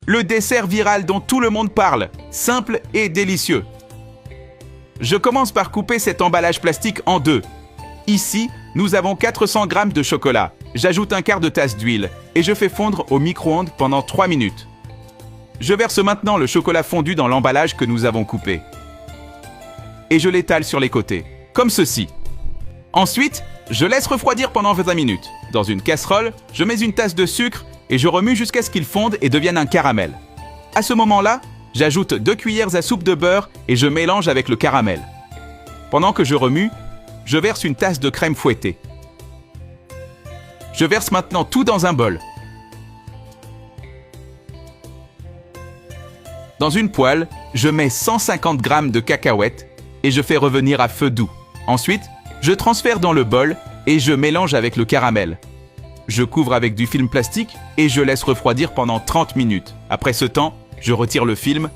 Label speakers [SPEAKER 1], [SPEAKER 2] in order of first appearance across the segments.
[SPEAKER 1] le dessert viral dont tout le monde parle, simple et délicieux. Je commence par couper cet emballage plastique en deux. Ici, nous avons 400 g de chocolat. J'ajoute un quart de tasse d'huile et je fais fondre au micro-ondes pendant 3 minutes. Je verse maintenant le chocolat fondu dans l'emballage que nous avons coupé. Et je l'étale sur les côtés, comme ceci. Ensuite, je laisse refroidir pendant 20 minutes. Dans une casserole, je mets une tasse de sucre et je remue jusqu'à ce qu'il fonde et devienne un caramel. À ce moment-là, j'ajoute 2 cuillères à soupe de beurre et je mélange avec le caramel. Pendant que je remue, je verse une tasse de crème fouettée. Je verse maintenant tout dans un bol. Dans une poêle, je mets 150 g de cacahuètes et je fais revenir à feu doux. Ensuite, je transfère dans le bol et je mélange avec le caramel. Je couvre avec du film plastique et je laisse refroidir pendant 30 minutes. Après ce temps, je retire le film,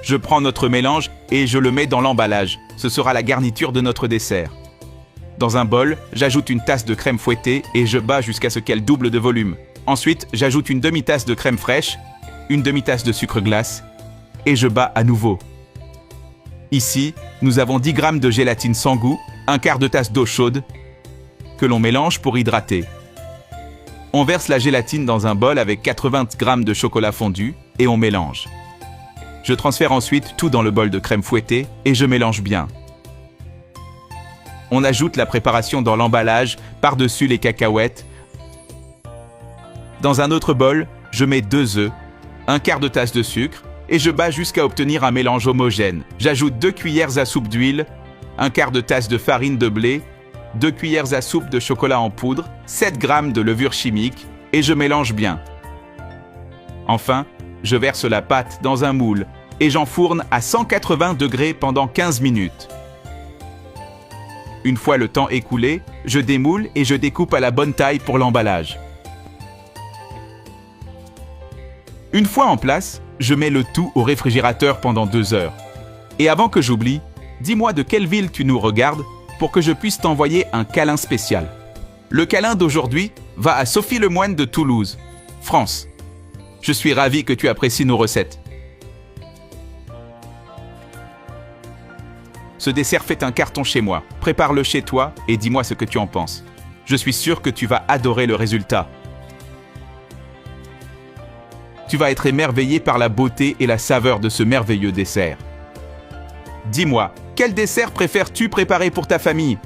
[SPEAKER 1] je prends notre mélange et je le mets dans l'emballage. Ce sera la garniture de notre dessert. Dans un bol, j'ajoute une tasse de crème fouettée et je bats jusqu'à ce qu'elle double de volume. Ensuite, j'ajoute une demi-tasse de crème fraîche, une demi-tasse de sucre glace et je bats à nouveau. Ici, nous avons 10 g de gélatine sans goût, un quart de tasse d'eau chaude que l'on mélange pour hydrater. On verse la gélatine dans un bol avec 80 g de chocolat fondu et on mélange. Je transfère ensuite tout dans le bol de crème fouettée et je mélange bien. On ajoute la préparation dans l'emballage par-dessus les cacahuètes. Dans un autre bol, je mets 2 œufs, un quart de tasse de sucre et je bats jusqu'à obtenir un mélange homogène. J'ajoute 2 cuillères à soupe d'huile, un quart de tasse de farine de blé, 2 cuillères à soupe de chocolat en poudre, 7 g de levure chimique et je mélange bien. Enfin, je verse la pâte dans un moule et j'enfourne à 180 degrés pendant 15 minutes. Une fois le temps écoulé, je démoule et je découpe à la bonne taille pour l'emballage. Une fois en place, je mets le tout au réfrigérateur pendant 2 heures. Et avant que j'oublie, dis-moi de quelle ville tu nous regardes pour que je puisse t'envoyer un câlin spécial. Le câlin d'aujourd'hui va à Sophie Lemoine de Toulouse, France. Je suis ravi que tu apprécies nos recettes. Ce dessert fait un carton chez moi. Prépare-le chez toi et dis-moi ce que tu en penses. Je suis sûr que tu vas adorer le résultat. Tu vas être émerveillé par la beauté et la saveur de ce merveilleux dessert. Dis-moi, quel dessert préfères-tu préparer pour ta famille ?